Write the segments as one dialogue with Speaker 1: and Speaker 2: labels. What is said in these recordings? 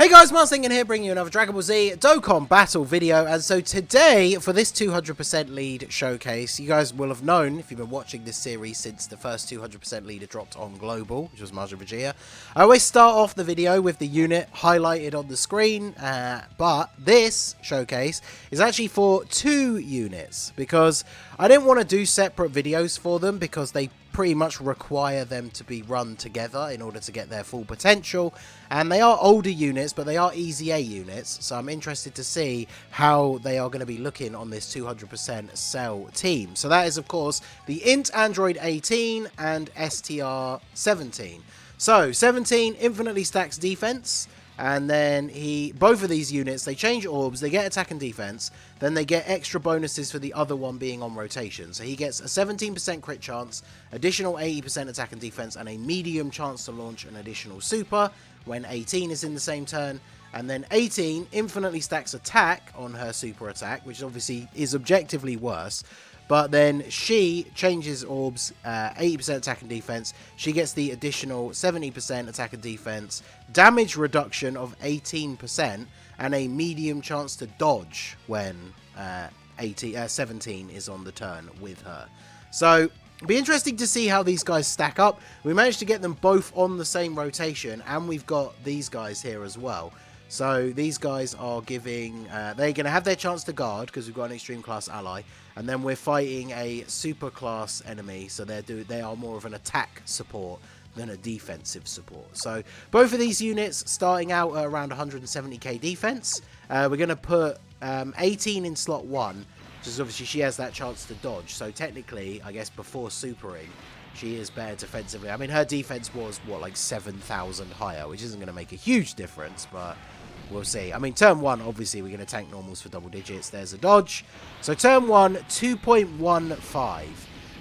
Speaker 1: Hey guys, Marsingin here, bringing you another Dragon Ball Z Dokkan battle video. And so today, for this 200% lead showcase, you guys will have known, if you've been watching this series since the first 200% leader dropped on Global, which was Majin Vegeta. I always start off the video with the unit highlighted on the screen, but this showcase is actually for 2 units, because I didn't want to do separate videos for them, because they pretty much require them to be run together in order to get their full potential, and they are older units, but they are EZA units, so I'm interested to see how they are going to be looking on this 200% Cell team. So that is of course the INT Android 18 and STR 17. So 17 infinitely stacks defense, and then both of these units, they change orbs, they get attack and defense, then they get extra bonuses for the other one being on rotation. So he gets a 17% crit chance, additional 80% attack and defense, and a medium chance to launch an additional super when 18 is in the same turn. And then 18 infinitely stacks attack on her super attack, which obviously is objectively worse. But then she changes orbs, 80% attack and defense. She gets the additional 70% attack and defense, damage reduction of 18%, and a medium chance to dodge when 17 is on the turn with her. So it'll be interesting to see how these guys stack up. We managed to get them both on the same rotation, and we've got these guys here as well. So these guys are giving, they're going to have their chance to guard because we've got an extreme class ally, and then we're fighting a super class enemy, so they are more of an attack support than a defensive support. So both of these units starting out at around 170k defense. We're going to put 18 in slot 1, which is obviously she has that chance to dodge. So technically, I guess before supering, she is better defensively. I mean, her defense was, what, like 7,000 higher, which isn't going to make a huge difference, but we'll see. I mean, turn 1, obviously, we're going to tank normals for double digits. There's a dodge. So turn 1, 2.15.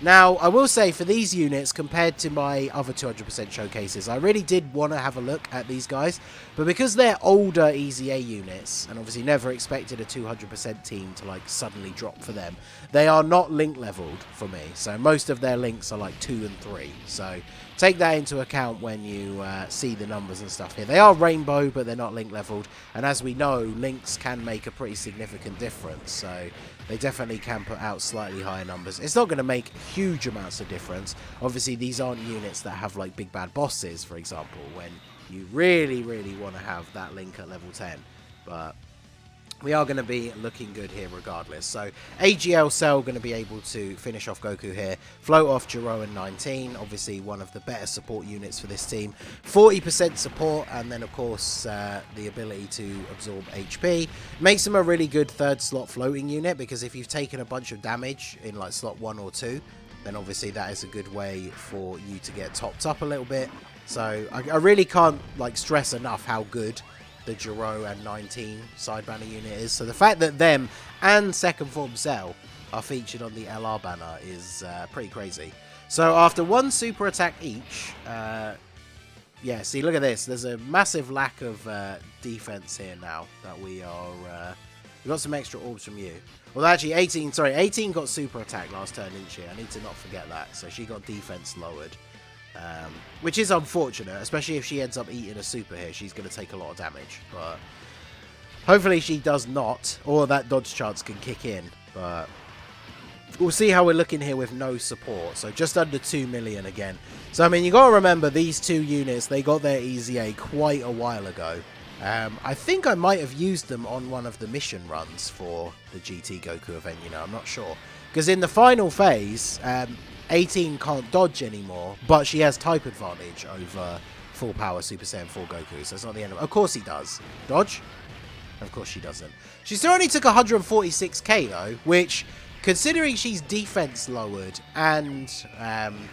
Speaker 1: Now, I will say, for these units, compared to my other 200% showcases, I really did want to have a look at these guys. But because they're older EZA units, and obviously never expected a 200% team to, like, suddenly drop for them, they are not link leveled for me. So most of their links are, like, 2 and 3. So take that into account when you see the numbers and stuff here. They are rainbow, but they're not link leveled. And as we know, links can make a pretty significant difference. So they definitely can put out slightly higher numbers. It's not going to make huge amounts of difference. Obviously, these aren't units that have like big bad bosses, for example, when you really, really want to have that link at level 10. But we are going to be looking good here regardless. So AGL Cell going to be able to finish off Goku here. Float off Jiro and 19. Obviously one of the better support units for this team. 40% support, and then of course the ability to absorb HP. Makes him a really good 3rd slot floating unit, because if you've taken a bunch of damage in like slot 1 or 2, then obviously that is a good way for you to get topped up a little bit. So I really can't like stress enough how good the Jiro and 19 side banner unit is. So the fact that them and second form Cell are featured on the LR banner is pretty crazy. So after 1 super attack each, yeah, see, look at this. There's a massive lack of defense here now that we are. We got some extra orbs from you. Well, actually, 18 got super attack last turn, didn't she? I need to not forget that. So she got defense lowered. Which is unfortunate, especially if she ends up eating a super here. She's going to take a lot of damage, but hopefully she does not, or that dodge chance can kick in. But we'll see how we're looking here with no support. So just under 2 million again. So I mean, you got to remember, these 2 units, they got their EZA quite a while ago. I think I might have used them on one of the mission runs for the GT Goku event, you know, I'm not sure. Because in the final phase, 18 can't dodge anymore, but she has type advantage over full power Super Saiyan 4 Goku, so it's not the end of it. Of course he does. Dodge? Of course she doesn't. She still only took 146k though, which, considering she's defense lowered and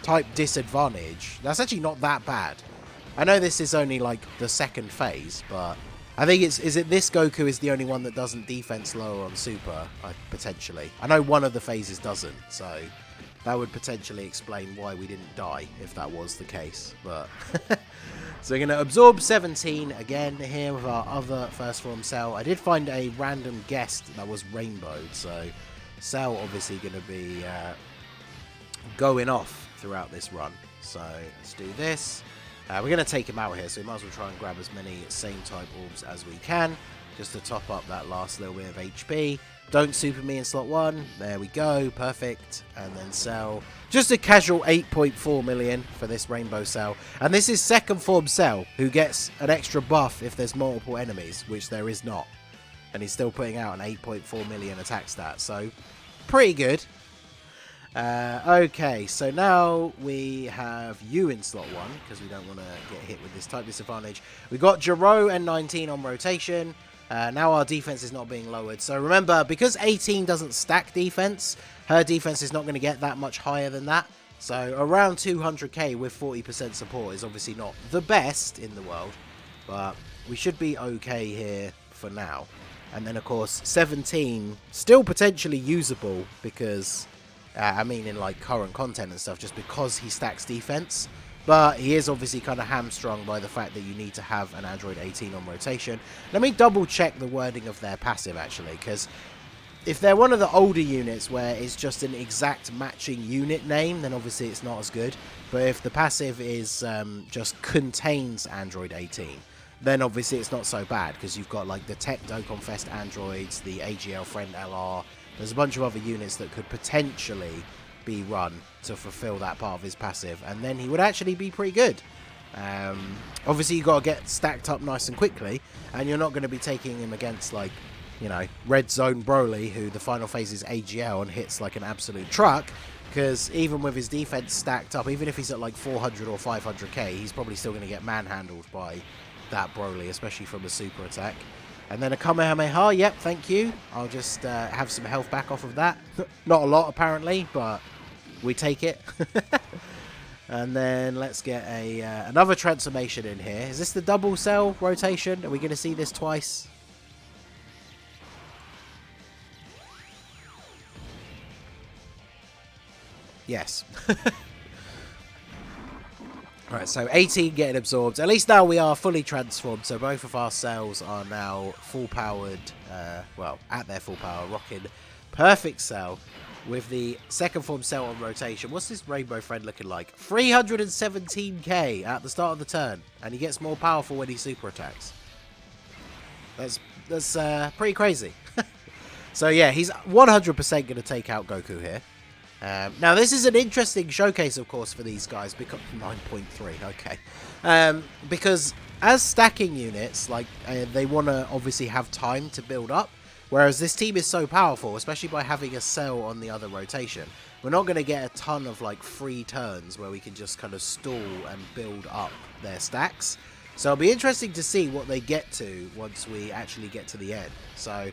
Speaker 1: type disadvantage, that's actually not that bad. I know this is only like the 2nd phase, but I think is it this Goku is the only one that doesn't defense lower on Super, potentially. I know one of the phases doesn't, so that would potentially explain why we didn't die, if that was the case. But so we're going to absorb 17 again here with our other first form Cell. I did find a random guest that was rainbowed, so Cell obviously going to be going off throughout this run. So let's do this. We're going to take him out here, so we might as well try and grab as many same type orbs as we can, just to top up that last little bit of HP. Don't super me in slot 1. There we go. Perfect. And then Cell. Just a casual 8.4 million for this Rainbow Cell. And this is second form Cell, who gets an extra buff if there's multiple enemies, which there is not. And he's still putting out an 8.4 million attack stat. So, pretty good. Okay, so now we have you in slot 1, because we don't want to get hit with this type disadvantage. We've got Jiro and 19 on rotation. Now our defense is not being lowered. So remember, because 18 doesn't stack defense, her defense is not going to get that much higher than that. So around 200k with 40% support is obviously not the best in the world, but we should be okay here for now. And then, of course, 17 still potentially usable because, I mean, in like current content and stuff, just because he stacks defense. But he is obviously kind of hamstrung by the fact that you need to have an Android 18 on rotation. Let me double check the wording of their passive, actually, because if they're one of the older units where it's just an exact matching unit name, then obviously it's not as good. But if the passive is just contains Android 18, then obviously it's not so bad, because you've got like the Tech Dokkan Fest androids, the AGL Friend LR. There's a bunch of other units that could potentially be run to fulfill that part of his passive, and then he would actually be pretty good. Obviously you got to get stacked up nice and quickly, and you're not going to be taking him against, like, you know, Red Zone Broly, who the final phase is AGL and hits like an absolute truck, because even with his defense stacked up, even if he's at like 400 or 500k, he's probably still going to get manhandled by that Broly, especially from a super attack. And then a Kamehameha, yep, thank you. I'll just have some health back off of that. Not a lot, apparently, but we take it. And then let's get another transformation in here. Is this the double cell rotation? Are we going to see this twice? Yes. Alright, so 18 getting absorbed. At least now we are fully transformed, so both of our cells are now full-powered, well, at their full power, rocking perfect cell with the second form cell on rotation. What's this Rainbow Friend looking like? 317k at the start of the turn, and he gets more powerful when he super attacks. That's pretty crazy. So yeah, he's 100% going to take out Goku here. Now, this is an interesting showcase, of course, for these guys. 9.3, okay. Because as stacking units, like, they want to obviously have time to build up. Whereas this team is so powerful, especially by having a cell on the other rotation. We're not going to get a ton of, like, free turns where we can just kind of stall and build up their stacks. So it'll be interesting to see what they get to once we actually get to the end. So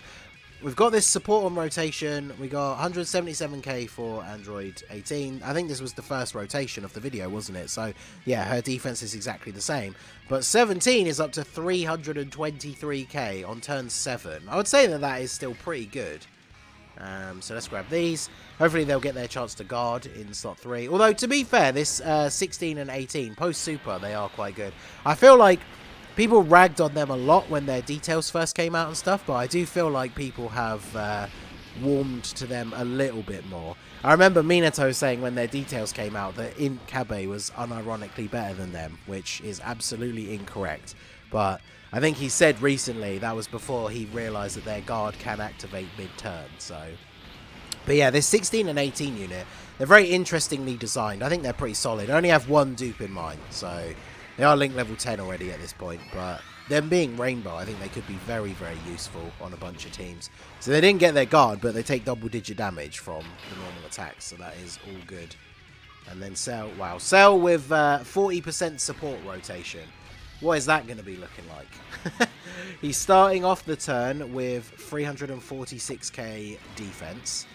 Speaker 1: we've got this support on rotation. We got 177k for Android 18. I think this was the first rotation of the video, wasn't it? So yeah, her defense is exactly the same. But 17 is up to 323k on turn 7. I would say that that is still pretty good. So let's grab these. Hopefully they'll get their chance to guard in slot 3. Although, to be fair, this 16 and 18, post-super, they are quite good. I feel like people ragged on them a lot when their details first came out and stuff, but I do feel like people have warmed to them a little bit more. I remember Minato saying when their details came out that INT Kabe was unironically better than them, which is absolutely incorrect. But I think he said recently that was before he realised that their guard can activate mid-turn. So, but yeah, this 16 and 18 unit, they're very interestingly designed. I think they're pretty solid. I only have one dupe in mind, so they are link level 10 already at this point, but them being Rainbow, I think they could be very, very useful on a bunch of teams. So they didn't get their guard, but they take double-digit damage from the normal attacks, so that is all good. And then Cell, wow, Cell with 40% support rotation. What is that going to be looking like? He's starting off the turn with 346k defense.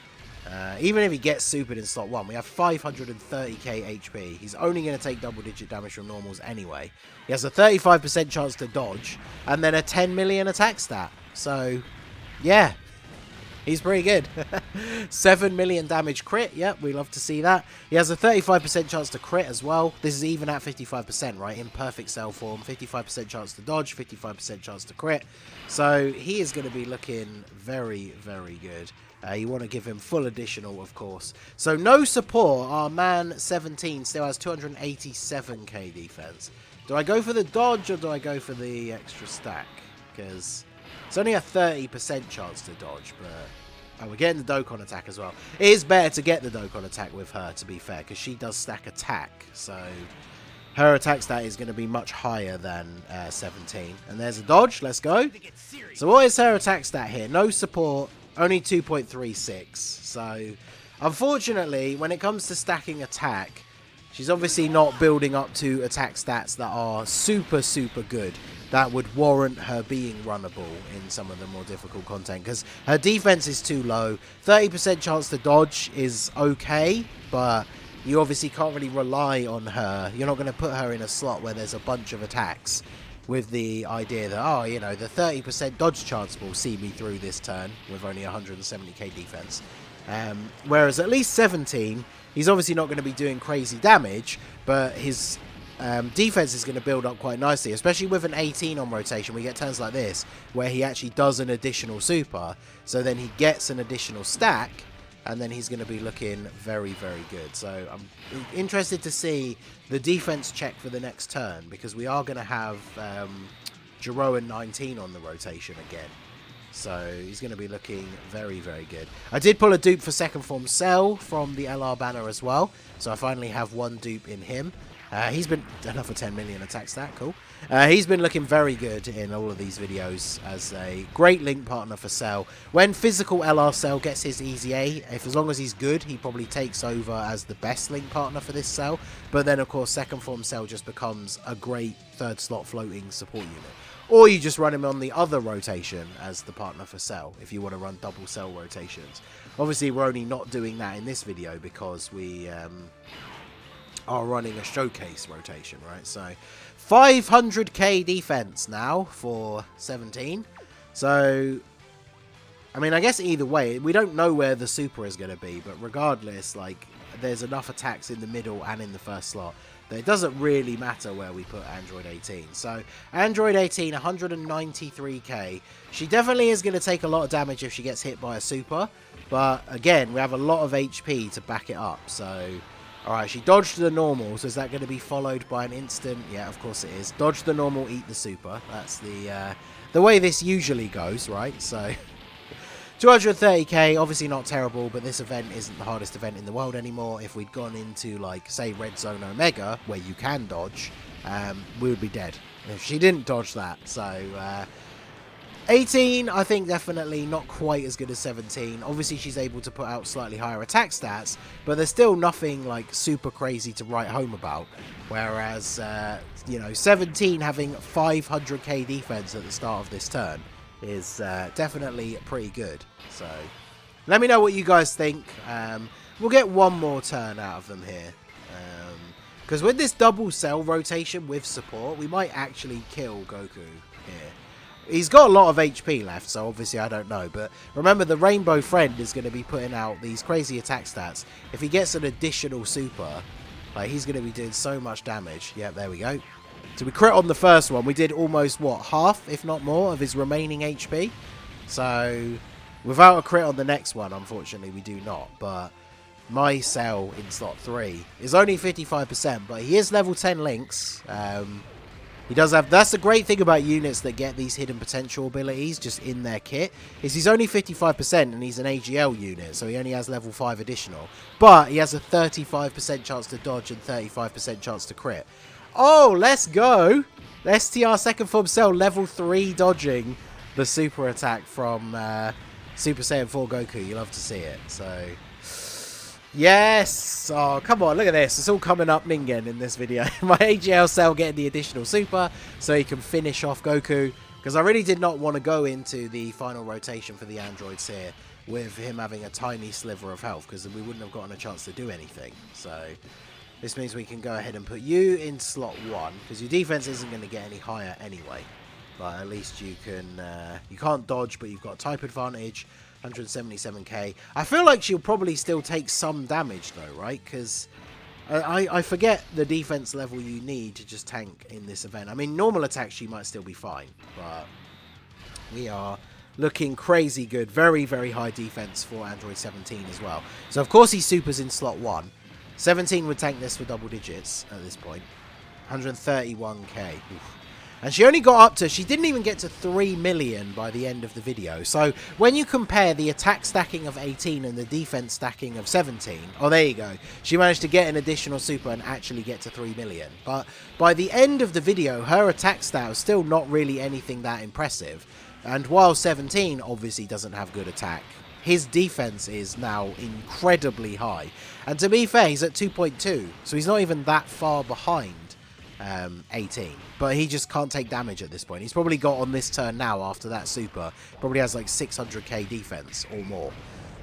Speaker 1: Even if he gets supered in slot 1, we have 530k HP. He's only going to take double-digit damage from normals anyway. He has a 35% chance to dodge, and then a 10 million attack stat. So, yeah, he's pretty good. 7 million damage crit. Yep, we love to see that. He has a 35% chance to crit as well. This is even at 55%, right? In perfect cell form. 55% chance to dodge, 55% chance to crit. So he is going to be looking very, very good. You want to give him full additional, of course. So no support. Our man 17 still has 287k defense. Do I go for the dodge or do I go for the extra stack? Because it's only a 30% chance to dodge, but... Oh, we're getting the Dokkan attack as well. It is better to get the Dokkan attack with her, to be fair, because she does stack attack. So her attack stat is going to be much higher than 17. And there's a dodge. Let's go. So what is her attack stat here? No support, only 2.36. So unfortunately, when it comes to stacking attack, she's obviously not building up to attack stats that are super, super good. That would warrant her being runnable in some of the more difficult content. Because her defense is too low. 30% chance to dodge is okay. But you obviously can't really rely on her. You're not going to put her in a slot where there's a bunch of attacks. With the idea that, oh, you know, the 30% dodge chance will see me through this turn. With only 170k defense. Whereas at least 17... He's obviously not going to be doing crazy damage, but his defense is going to build up quite nicely, especially with an 18 on rotation. We get turns like this, where he actually does an additional super, so then he gets an additional stack, and then he's going to be looking very, very good. So I'm interested to see the defense check for the next turn, because we are going to have Jiro and 19 on the rotation again. So he's going to be looking very, very good. I did pull a dupe for second form Cell from the LR banner as well. So I finally have one dupe in him. He's been another 10 million attack stat. Cool. He's been looking very good in all of these videos as a great link partner for Cell. When physical LR Cell gets his EZA, as long as he's good, he probably takes over as the best link partner for this Cell. But then, of course, second form Cell just becomes a great third slot floating support unit. Or you just run him on the other rotation as the partner for Cell, if you want to run double Cell rotations. Obviously, we're only not doing that in this video because we are running a showcase rotation, right? So, 500k defense now for 17. So, I mean, I guess either way, we don't know where the super is going to be, but regardless, like, there's enough attacks in the middle and in the first slot. It doesn't really matter where we put Android 18. So, Android 18, 193k. She definitely is going to take a lot of damage if she gets hit by a super. But, again, we have a lot of HP to back it up. So, alright, she dodged the normal. So, is that going to be followed by an instant? Yeah, of course it is. Dodge the normal, eat the super. That's the way this usually goes, right? So... 230k, obviously not terrible, but this event isn't the hardest event in the world anymore. If we'd gone into, like, say, Red Zone Omega, where you can dodge, we would be dead if she didn't dodge that. So, 18, I think definitely not quite as good as 17. Obviously, she's able to put out slightly higher attack stats, but there's still nothing, like, super crazy to write home about. Whereas, you know, 17 having 500k defense at the start of this turn is definitely pretty good. So let me know what you guys think. We'll get one more turn out of them here, because with this double Cell rotation with support, we might actually kill Goku here. He's got a lot of HP left, so obviously I don't know, but remember the Rainbow Friend is going to be putting out these crazy attack stats. If he gets an additional super, like, he's going to be doing so much damage. Yep, there we go. So we crit on the first one. We did almost, what, half, if not more, of his remaining HP. So, without a crit on the next one, unfortunately, we do not. But my Cell in slot 3 is only 55%, but he is level 10 links. He does have... That's the great thing about units that get these hidden potential abilities just in their kit, is he's only 55% and he's an AGL unit, so he only has level 5 additional. But he has a 35% chance to dodge and 35% chance to crit. Oh, let's go! STR second form Cell level 3 dodging the super attack from Super Saiyan 4 Goku. You love to see it. So, yes! Oh, come on, look at this. It's all coming up Ningen in this video. My AGL Cell getting the additional super so he can finish off Goku. Because I really did not want to go into the final rotation for the androids here with him having a tiny sliver of health, because we wouldn't have gotten a chance to do anything. So... this means we can go ahead and put you in slot 1, because your defense isn't going to get any higher anyway. But at least you can, you can't dodge, but you've got type advantage, 177k. I feel like she'll probably still take some damage though, right? Because I forget the defense level you need to just tank in this event. I mean, normal attack she might still be fine, but we are looking crazy good. Very, very high defense for Android 17 as well. So of course he supers in slot 1. 17 would tank this for double digits at this point. 131k. Oof. And she only got up to, she didn't even get to 3 million by the end of the video. So when you compare the attack stacking of 18 and the defense stacking of 17, oh, there you go. She managed to get an additional super and actually get to 3 million. But by the end of the video, her attack stat was still not really anything that impressive. And while 17 obviously doesn't have good attack, his defense is now incredibly high. And to be fair, he's at 2.2, so he's not even that far behind 18, but he just can't take damage at this point. He's probably got on this turn now after that super, probably has like 600k defense or more.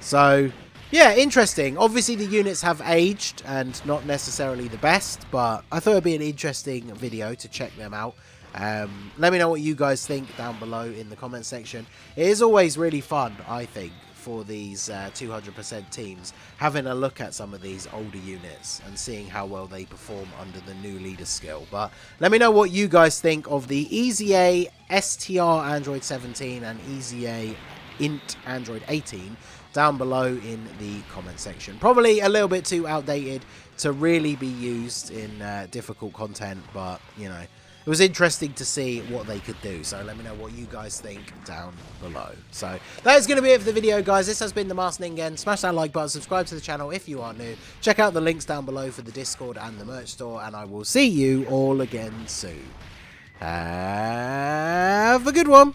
Speaker 1: So yeah, interesting. Obviously the units have aged and not necessarily the best, but I thought it'd be an interesting video to check them out. Let me know what you guys think down below in the comment section. It is always really fun, I think, for these 200% teams, having a look at some of these older units and seeing how well they perform under the new leader skill. But let me know what you guys think of the EZA STR Android 17 and EZA INT Android 18 down below in the comment section. Probably a little bit too outdated to really be used in difficult content, but you know, it was interesting to see what they could do. So let me know what you guys think down below. So that is going to be it for the video, guys. This has been the Masked Ningen. Smash that like button, subscribe to the channel if you are new. Check out the links down below for the Discord and the merch store, and I will see you all again soon. Have a good one.